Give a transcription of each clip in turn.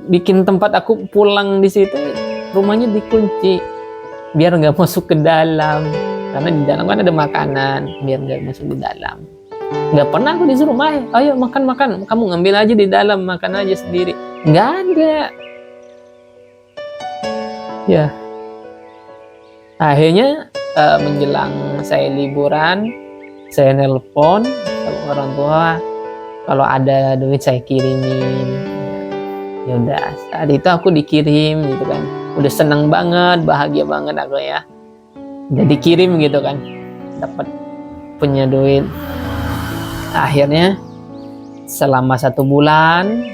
bikin tempat aku pulang di situ, rumahnya dikunci biar nggak masuk ke dalam, karena di dalam kan ada makanan, biar nggak masuk di dalam. Nggak pernah aku disuruh ayo makan makan, kamu ngambil aja di dalam, makan aja sendiri, nggak ada. Ya, akhirnya menjelang saya liburan, saya nelpon sama orang tua, kalau ada duit saya kirimin. Ya udah, saat itu aku dikirim gitu kan, udah seneng banget, bahagia banget aku ya, udah dikirim gitu kan, dapat punya duit. Akhirnya selama 1 bulan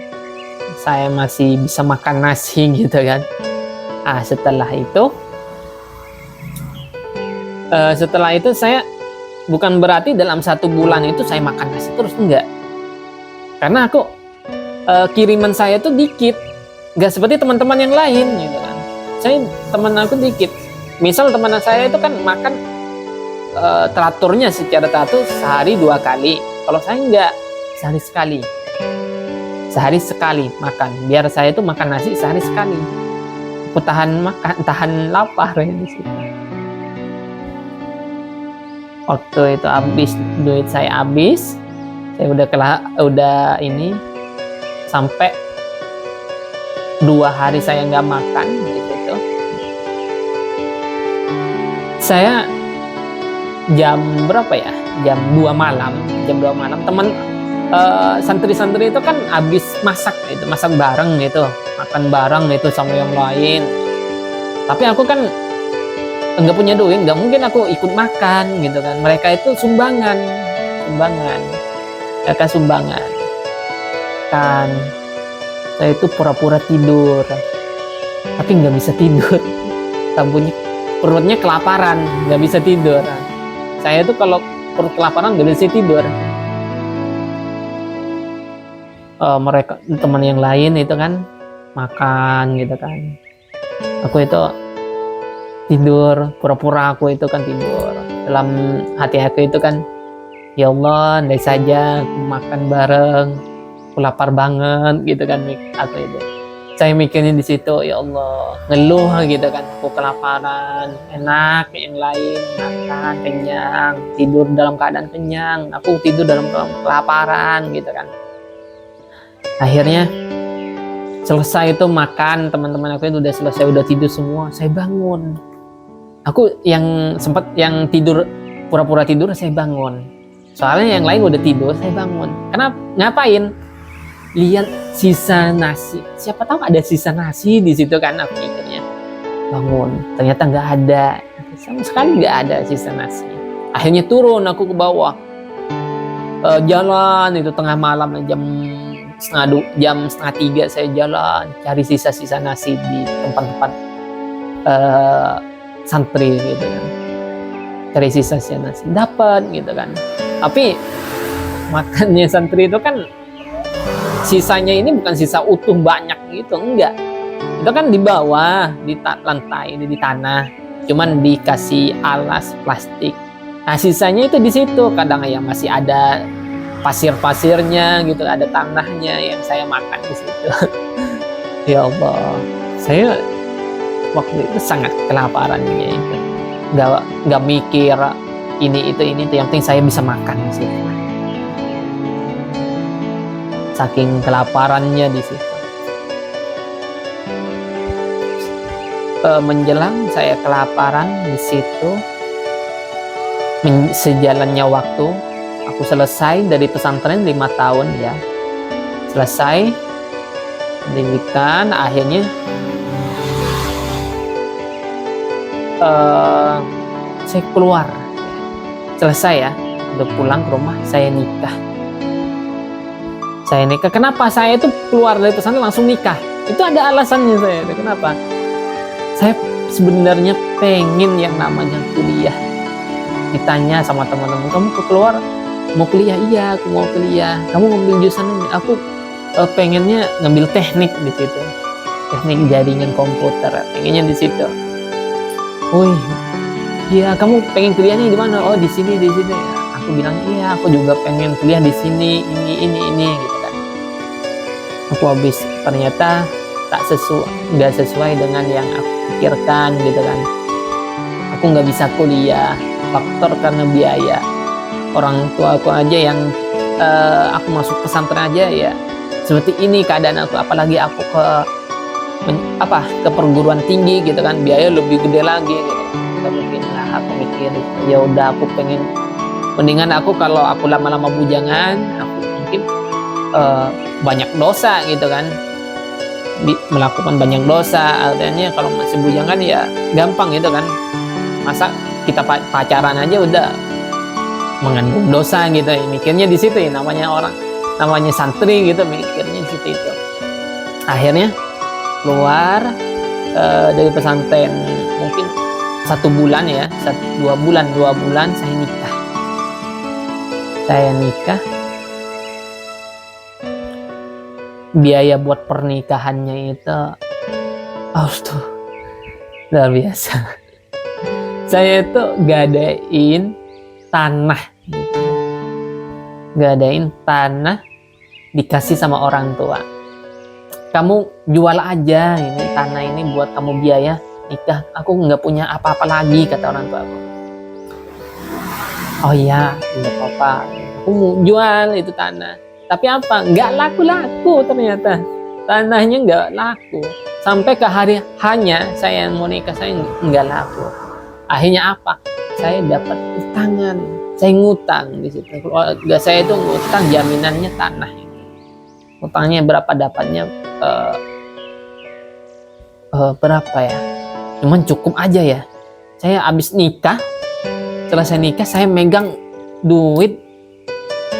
saya masih bisa makan nasi gitu kan. Setelah itu saya, bukan berarti dalam 1 bulan itu saya makan nasi terus, enggak, karena aku kiriman saya tuh dikit, nggak seperti teman-teman yang lain gitu kan. Teman aku dikit, misal teman saya itu kan makan teraturnya secara teratur sehari 2 kali, kalau saya enggak, sehari sekali makan, biar saya tuh makan nasi sehari sekali, aku tahan lapar ya di situ. Waktu itu duit saya habis, saya udah ini, sampai 2 hari saya nggak makan di situ. Saya jam berapa ya? Jam 2 malam. Teman santri-santri itu kan habis masak bareng gitu, makan bareng itu sama yang lain. Tapi aku kan nggak punya duit, nggak mungkin aku ikut makan gitu kan. Mereka itu sumbangan. Kan saya itu pura-pura tidur, tapi nggak bisa tidur. Perutnya kelaparan, nggak bisa tidur. Saya itu kalau perut kelaparan nggak bisa tidur. Mereka teman yang lain itu kan makan gitu kan, aku itu tidur, pura-pura aku itu kan tidur. Dalam hati aku itu kan, ya Allah, andai saja aku makan bareng, aku lapar banget gitu kan. Aku itu, saya mikirnya di situ, ya Allah, ngeluh gitu kan, aku kelaparan, enak yang lain makan kenyang, tidur dalam keadaan kenyang, aku tidur dalam kelaparan gitu kan. Akhirnya selesai itu makan, teman-teman aku itu udah selesai, udah tidur semua, saya bangun. Aku yang sempat yang tidur, pura-pura tidur, saya bangun. Soalnya yang lain udah tidur, saya bangun. Kenapa? Ngapain? Lihat sisa nasi. Siapa tahu ada sisa nasi di situ kan, aku pikirnya. Bangun, ternyata nggak ada. Sama sekali nggak ada sisa nasi. Akhirnya turun aku ke bawah. Jalan itu tengah malam, jam setengah 3 saya jalan cari sisa-sisa nasi di tempat-tempat santri gitu kan, cari sisa-sisa nasi, dapat gitu kan. Tapi makannya santri itu kan sisanya ini bukan sisa utuh banyak gitu, enggak, itu kan di bawah, di lantai, di tanah, cuman dikasih alas plastik. Nah sisanya itu di situ, kadang ya masih ada pasir-pasirnya gitu, ada tanahnya yang saya makan di situ. Ya Allah, saya waktu itu sangat kelaparannya itu, nggak mikir ini itu, yang penting saya bisa makan sih. Saking kelaparannya di situ. Menjelang saya kelaparan di situ, sejalannya waktu, aku selesai dari pesantren 5 tahun ya, selesai pendidikan. Akhirnya saya keluar, selesai ya, udah pulang ke rumah, saya nikah. Kenapa saya itu keluar dari pesantren langsung nikah? Itu ada alasannya saya. Kenapa? Saya sebenarnya pengen yang namanya kuliah. Ditanya sama teman-teman, kamu keluar mau kuliah? Iya, aku mau kuliah. Kamu ngambil jurusan ini? Aku pengennya ngambil teknik di situ, teknik jaringan komputer, pengennya di situ. Wih, iya, kamu pengen kuliahnya di mana? Oh, di sini. Aku bilang iya, aku juga pengen kuliah di sini, ini gitu kan. Aku habis, ternyata nggak sesuai dengan yang aku pikirkan gitu kan. Aku nggak bisa kuliah, faktor karena biaya. Orang tua aku aja yang aku masuk pesantren aja ya seperti ini keadaan aku, apalagi aku ke perguruan tinggi gitu kan, biaya lebih gede lagi gitu. Gak mungkin lah, aku mikir ya udah aku pengen mendingan aku kalau aku lama-lama bujangan, aku mungkin banyak dosa gitu kan, melakukan banyak dosa. Artinya kalau masih bujangan ya gampang gitu kan, masa kita pacaran aja udah mengandung dosa gitu ya, mikirnya di situ ya, namanya santri gitu, mikirnya di situ itu. Akhirnya keluar dari pesantren mungkin 1 bulan ya, 2 bulan saya nikah. Biaya buat pernikahannya itu tuh luar biasa. Saya itu gadain tanah dikasih sama orang tua. Kamu jual aja ini tanah ini buat kamu biaya nikah. Aku nggak punya apa-apa lagi, kata orang tua aku. Oh iya, nggak apa-apa. Aku mau jual itu tanah. Tapi apa? Nggak laku-laku ternyata. Tanahnya nggak laku. Sampai ke hari hanya saya yang mau nikah, saya nggak laku. Akhirnya apa? Saya dapat utangan. Saya ngutang di situ. Keluarga saya itu ngutang, jaminannya tanah. Utangnya berapa dapatnya? Berapa ya? Cuman cukup aja ya. Saya habis nikah, setelah saya nikah saya megang duit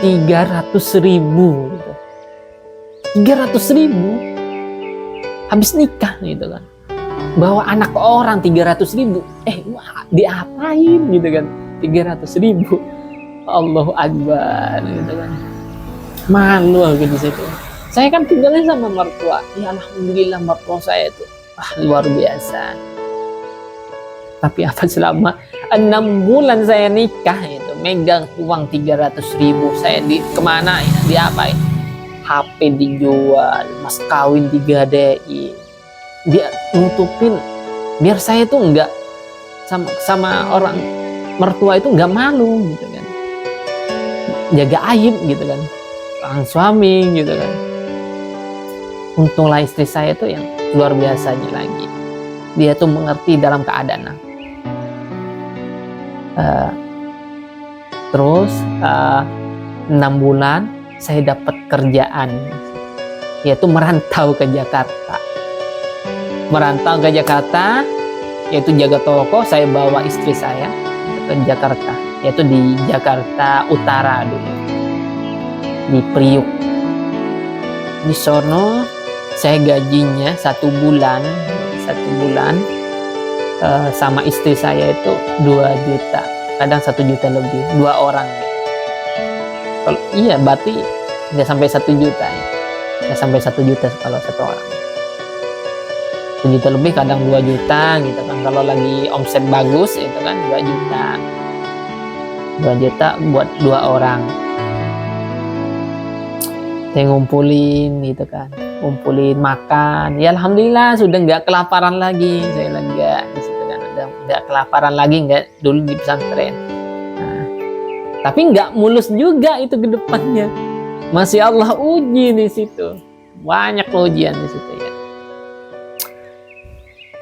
300.000 gitu. 300.000 habis nikah gitu kan. Bawa anak orang 300.000. Diapain gitu kan? 300.000. Allahu Akbar gitu kan. Malu aku di situ. Saya kan tinggalnya sama mertua. Ya alhamdulillah mertua saya itu luar biasa. Tapi apa selama 6 bulan saya nikah itu megang uang 300.000, saya kemana ya, diapain? HP dijual, mas kawin digadein, dia nutupin biar saya tuh nggak sama orang mertua itu nggak malu gitu kan, jaga aib gitu kan, orang suami gitu kan. Untunglah istri saya tuh yang luar biasanya lagi, dia tuh mengerti dalam keadaan aku. Terus 6 bulan saya dapat kerjaan, yaitu merantau ke Jakarta. Yaitu jaga toko. Saya bawa istri saya ke Jakarta, yaitu di Jakarta Utara dulu, di Priuk. Di sono saya gajinya 1 bulan sama istri saya itu 2 juta, kadang 1 juta lebih, 2 orang. Kalau iya berarti nggak sampai 1 juta ya, nggak sampai 1 juta kalau 1 orang. 1 juta lebih, kadang 2 juta gitu kan. Kalau lagi omset bagus itu kan 2 juta 2 juta buat 2 orang. Saya ngumpulin gitu kan, ngumpulin makan. Ya alhamdulillah sudah nggak kelaparan lagi, saya lega di situ kan, udah nggak kelaparan lagi, nggak dulu di pesantren. Tapi nggak mulus juga itu ke depannya. Masih Allah uji di situ. Banyak ujian di situ ya.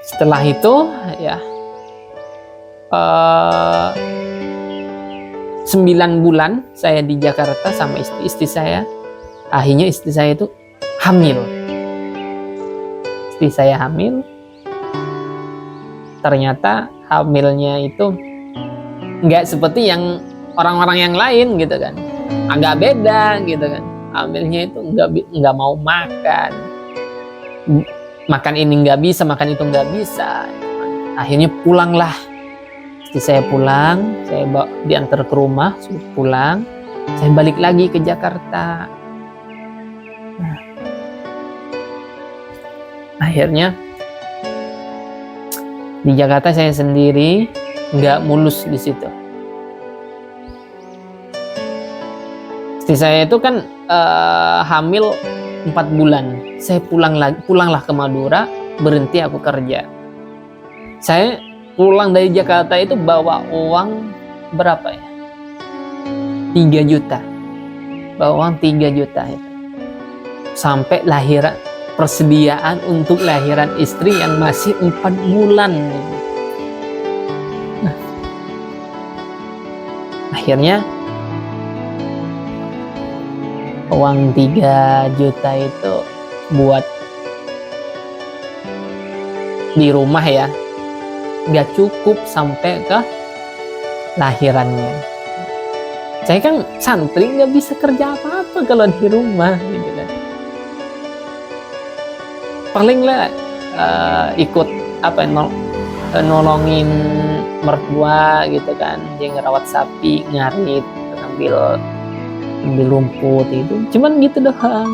Setelah itu ya 9 bulan saya di Jakarta sama istri saya. Akhirnya istri saya itu hamil. Istri saya hamil. Ternyata hamilnya itu nggak seperti yang orang-orang yang lain gitu kan, agak beda gitu kan. Hamilnya itu nggak mau makan ini nggak bisa, makan itu nggak bisa. Akhirnya pulanglah, istri saya pulang, saya diantar ke rumah, sudah pulang, saya balik lagi ke Jakarta. Akhirnya di Jakarta saya sendiri, nggak mulus di situ. Istri saya itu kan hamil 4 bulan. Saya pulanglah ke Madura, berhenti aku kerja. Saya pulang dari Jakarta itu bawa uang berapa ya? 3 juta. Bawa uang 3 juta itu. Sampai lahiran, persediaan untuk lahiran istri yang masih 4 bulan. Nah, akhirnya uang 3 juta itu buat di rumah ya, nggak cukup sampai ke lahirannya. Saya kan santri, nggak bisa kerja apa-apa kalau di rumah gitu kan. Paling lah ikut nolongin mertua gitu kan, dia ngerawat sapi, ngarit, ambil rumput itu, cuman gitu doang.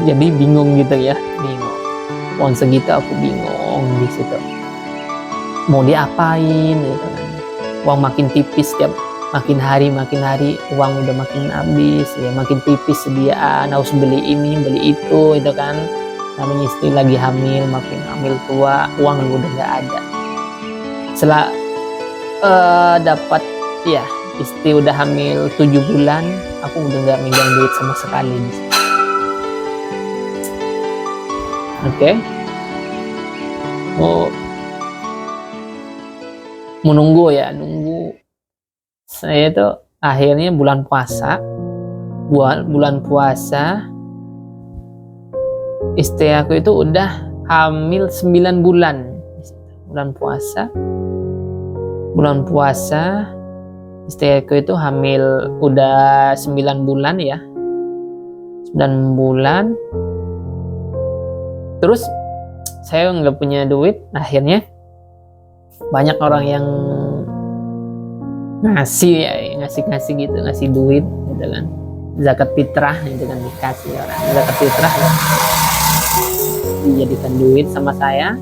Jadi bingung gitu ya, bingung. Uang segitu aku bingung di situ. Mau diapain gitu kan. Uang makin tipis makin hari uang udah makin habis ya, makin tipis sediaan, harus beli ini beli itu kan. Namanya istri lagi hamil, makin hamil tua, uang udah nggak ada. Setelah dapat ya, istri udah hamil 7 bulan, aku udah nggak megang duit sama sekali di situ. Oke. Mau nunggu. Saya itu akhirnya bulan puasa istri aku itu udah hamil 9 bulan. Bulan puasa istri aku itu hamil udah 9 bulan ya. 9 bulan. Terus saya nggak punya duit, akhirnya banyak orang yang ngasih gitu, ngasih duit gitu kan, zakat fitrah gitu kan, dikasih orang zakat fitrah ya, dijadikan duit sama saya.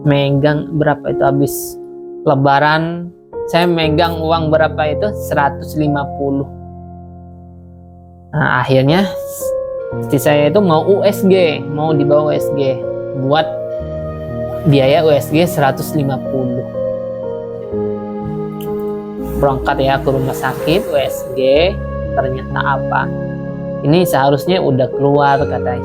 Megang berapa itu, habis lebaran saya megang uang berapa itu, 150. Nah akhirnya istri saya itu mau dibawa USG, buat biaya USG 150. Berangkat ya ke rumah sakit USG, ternyata apa? Ini seharusnya udah keluar, kata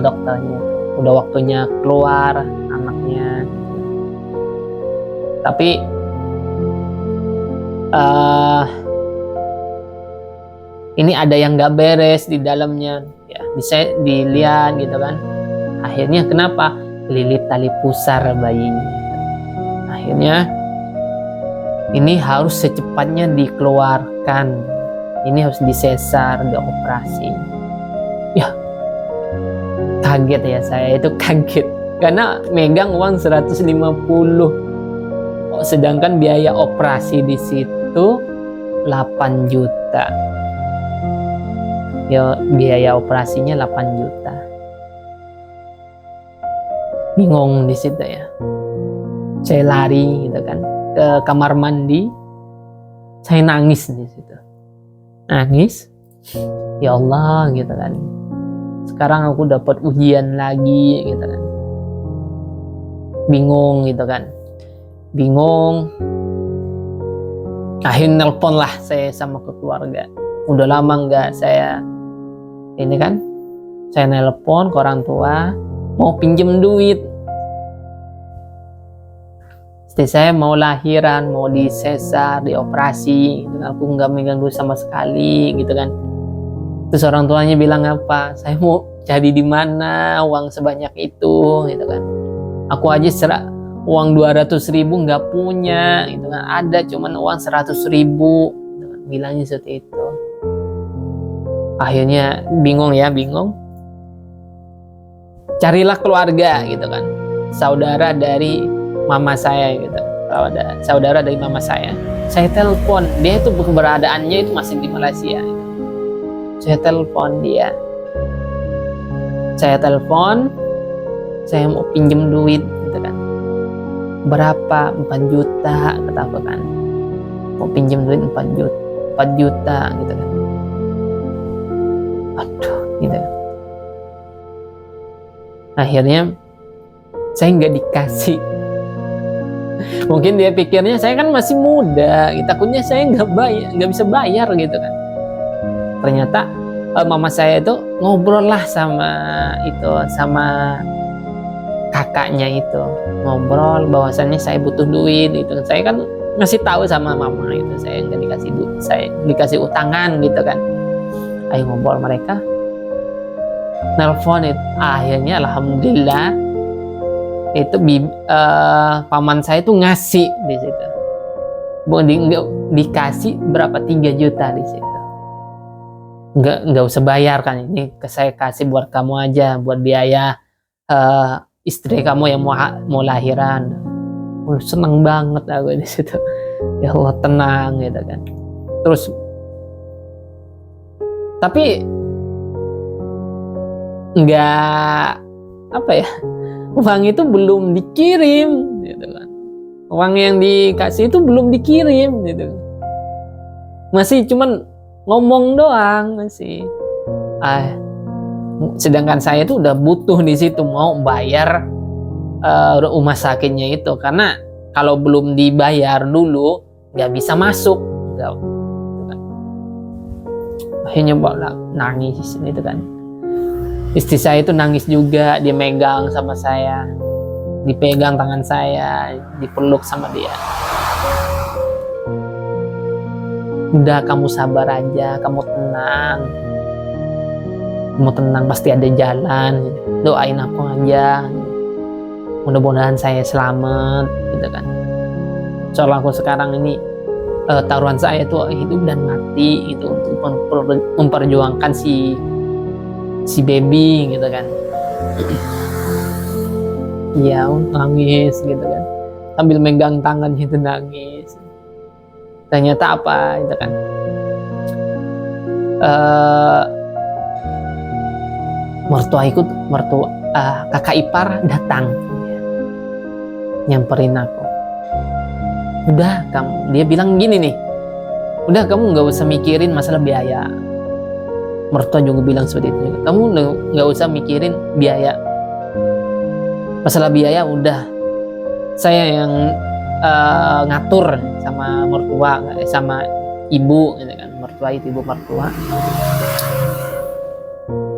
dokternya, udah waktunya keluar anaknya. Tapi ini ada yang nggak beres di dalamnya ya, bisa dilihat gitu kan. Akhirnya kenapa? Lilit tali pusar bayinya. Akhirnya ini harus secepatnya dikeluarkan, ini harus disesar, dioperasi. Ya kaget ya, saya itu kaget karena megang uang 150, sedangkan biaya operasi di situ 8 juta. Ya biaya operasinya 8 juta. Bingung di situ ya. Saya lari gitu kan ke kamar mandi. Saya nangis di situ. Nangis. Ya Allah gitu kan. Sekarang aku dapat ujian lagi gitu kan. Bingung gitu kan. Bingung. Akhirnya nelpon lah saya sama ke keluarga. Udah lama nggak saya ini kan, saya nelpon ke orang tua mau pinjem duit. Istri saya mau lahiran, mau disesar, dioperasi, gitu. Aku nggak megang duit sama sekali gitu kan. Terus orang tuanya bilang apa? Saya mau cari di mana uang sebanyak itu gitu kan. Aku aja uang 200.000 nggak punya gitu kan. Ada cuman uang 100.000 gitu kan. Bilangnya seperti itu. Akhirnya bingung. Carilah keluarga gitu kan, saudara dari mama saya gitu, saudara dari mama saya. Saya telepon, dia itu keberadaannya itu masih di Malaysia gitu. Saya telepon dia, saya mau pinjem duit gitu kan. berapa? 4 juta kata aku kan, mau pinjam duit 4 juta gitu kan. Aduh gitu kan. Akhirnya saya nggak dikasih. Mungkin dia pikirnya saya kan masih muda, takutnya saya nggak bisa bayar gitu kan. Ternyata mama saya itu ngobrol lah sama kakaknya itu, ngobrol bahwasannya saya butuh duit gitu. Saya kan ngasih tahu sama mama itu saya nggak dikasih duit, saya dikasih utangan gitu kan. Ayo ngobrol, mereka nelpon itu. Akhirnya alhamdulillah itu paman saya tuh ngasih di situ. Dikasih berapa, 3 juta di situ. Nggak usah bayar kan, ini saya kasih buat kamu aja, buat biaya istri kamu yang mau lahiran. Seneng banget aku di situ. Ya Allah, tenang gitu kan. Terus tapi nggak apa ya, uang itu belum dikirim gitu kan. Uang yang dikasih itu belum dikirim gitu. Masih cuman ngomong doang masih. Sedangkan saya tuh udah butuh di situ, mau bayar rumah sakitnya itu, karena kalau belum dibayar dulu nggak bisa masuk. Akhirnya nangis gitu kan. Istri saya itu nangis juga, dia megang sama saya, dipegang tangan saya, dipeluk sama dia. Udah, kamu sabar aja, kamu tenang, pasti ada jalan. Doain aku aja, mudah-mudahan saya selamat gitu kan. Soalnya aku sekarang ini taruhan saya itu hidup dan mati gitu, untuk memperjuangkan si baby gitu kan. Iya, nangis gitu kan, sambil megang tangannya itu nangis. Ternyata apa itu kan, kakak ipar datang nyamperin aku. Udah, dia bilang gini nih, udah kamu nggak usah mikirin masalah biaya. Mertua juga bilang seperti itu, kamu nggak usah mikirin biaya, masalah biaya udah saya yang ngatur sama mertua, sama ibu gitu kan, ibu mertua.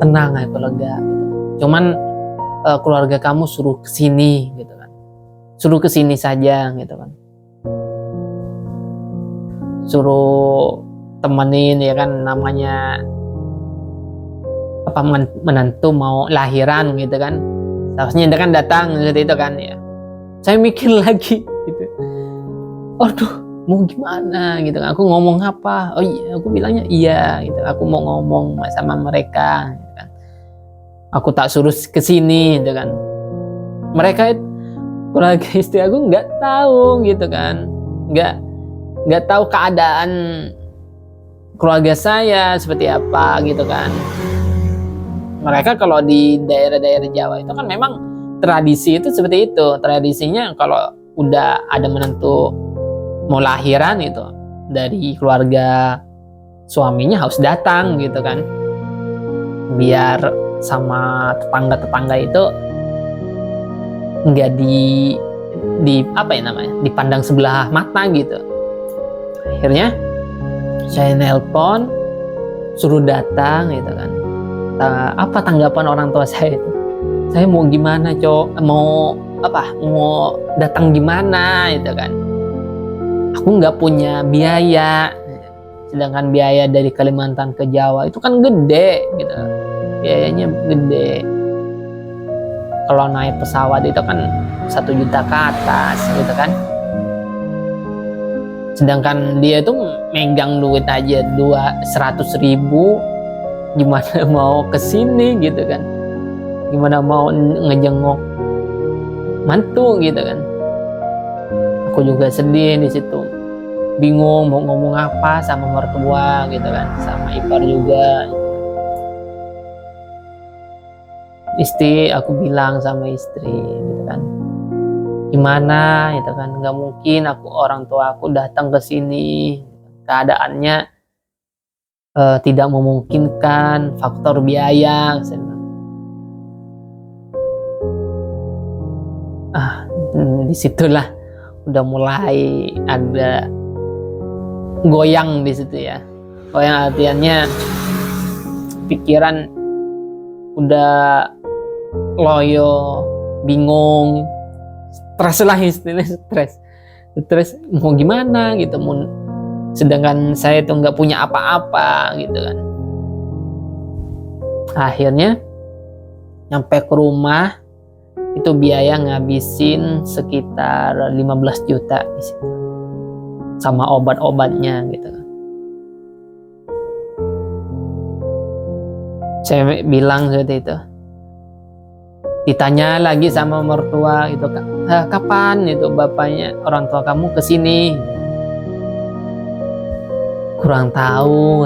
Tenang, aku lega gitu. Cuman keluarga kamu suruh kesini gitu kan, suruh kesini saja gitu kan, suruh temenin ya kan, namanya apa, menantu mau lahiran gitu kan, seharusnya dia kan datang seperti itu kan ya. Saya mikir lagi gitu, aduh mau gimana gitu kan, aku ngomong apa, oh iya, aku bilangnya iya gitu, aku mau ngomong sama mereka gitu kan. Aku tak suruh kesini gitu kan. Mereka itu, keluarga istri aku nggak tahu gitu kan, nggak tahu keadaan keluarga saya seperti apa gitu kan. Mereka kalau di daerah-daerah Jawa itu kan memang tradisi itu seperti itu. Tradisinya kalau udah ada menantu mau lahiran itu, dari keluarga suaminya harus datang gitu kan, biar sama tetangga-tetangga itu nggak di apa ya namanya, dipandang sebelah mata gitu. Akhirnya saya nelpon, suruh datang gitu kan. Apa tanggapan orang tua saya itu? Saya mau gimana, mau datang gimana gitu kan. Aku nggak punya biaya, sedangkan biaya dari Kalimantan ke Jawa itu kan gede gitu, biayanya gede. Kalau naik pesawat itu kan 1 juta ke atas gitu kan. Sedangkan dia itu megang duit aja 200.000, gimana mau kesini gitu kan, gimana mau ngejenguk mantu gitu kan. Aku juga sedih di situ, bingung mau ngomong apa sama mertua gitu kan, sama ipar juga. Aku bilang sama istri gitu kan, gimana itu kan, nggak mungkin orang tua aku datang ke sini, keadaannya tidak memungkinkan, faktor biaya. Disitulah udah mulai ada goyang di situ ya. Goyang artiannya pikiran udah loyo, bingung, stres lah istilahnya, stres mau gimana gitu, sedangkan saya tuh nggak punya apa-apa gitu kan. Akhirnya nyampe ke rumah itu biaya ngabisin sekitar 15 juta di situ, sama obat-obatnya gitu. Saya bilang seperti itu. Ditanya lagi sama mertua itu, kapan itu bapaknya orang tua kamu kesini? Kurang tahu,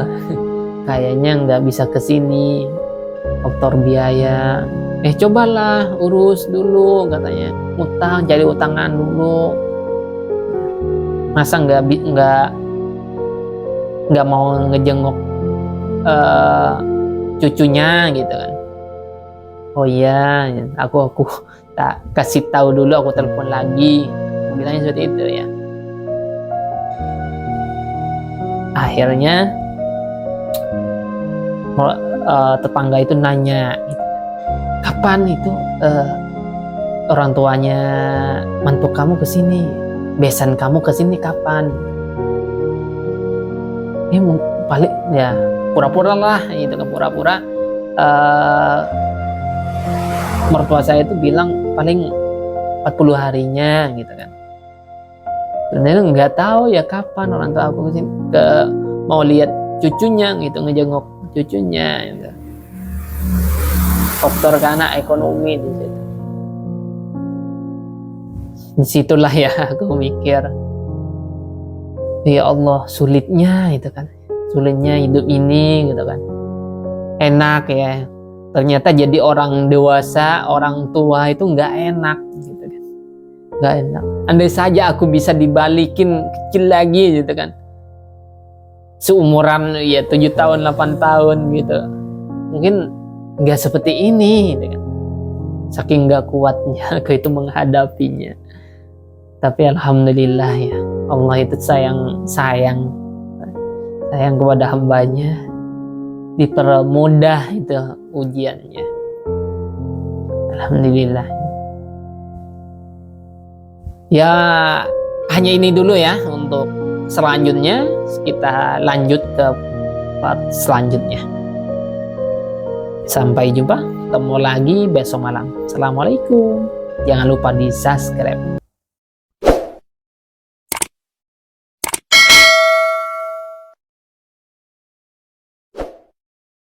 kayaknya nggak bisa kesini, faktor biaya. Cobalah urus dulu katanya, utang, cari utangan dulu. Masa nggak mau ngejenguk cucunya gitu kan. Oh iya, aku tak kasih tahu dulu, aku telepon lagi, bilangnya seperti itu ya. Akhirnya tetangga itu nanya, kapan itu orang tuanya mantu kamu kesini, besan kamu kesini kapan? Paling ya pura-pura lah itu, pura-pura. Mertua saya itu bilang paling 40 harinya gitu kan. Sebenarnya nggak tahu ya kapan orang tua aku kesini, mau lihat cucunya gitu, ngejenguk cucunya gitu. Faktor karena ekonomi di situ. Disitulah ya aku mikir, ya Allah, sulitnya itu kan, sulitnya hidup ini gitu kan. Enak ya, ternyata jadi orang dewasa, orang tua itu nggak enak gitu kan, nggak enak. Andai saja aku bisa dibalikin kecil lagi gitu kan, seumuran ya 7 tahun 8 tahun gitu, mungkin nggak seperti ini gitu kan. Saking nggak kuatnya aku itu menghadapinya. Tapi alhamdulillah ya, Allah itu sayang kepada hambanya, dipermudah itu ujiannya. Alhamdulillah. Ya hanya ini dulu ya untuk selanjutnya, kita lanjut ke part selanjutnya. Sampai jumpa, ketemu lagi besok malam. Assalamualaikum. Jangan lupa di subscribe.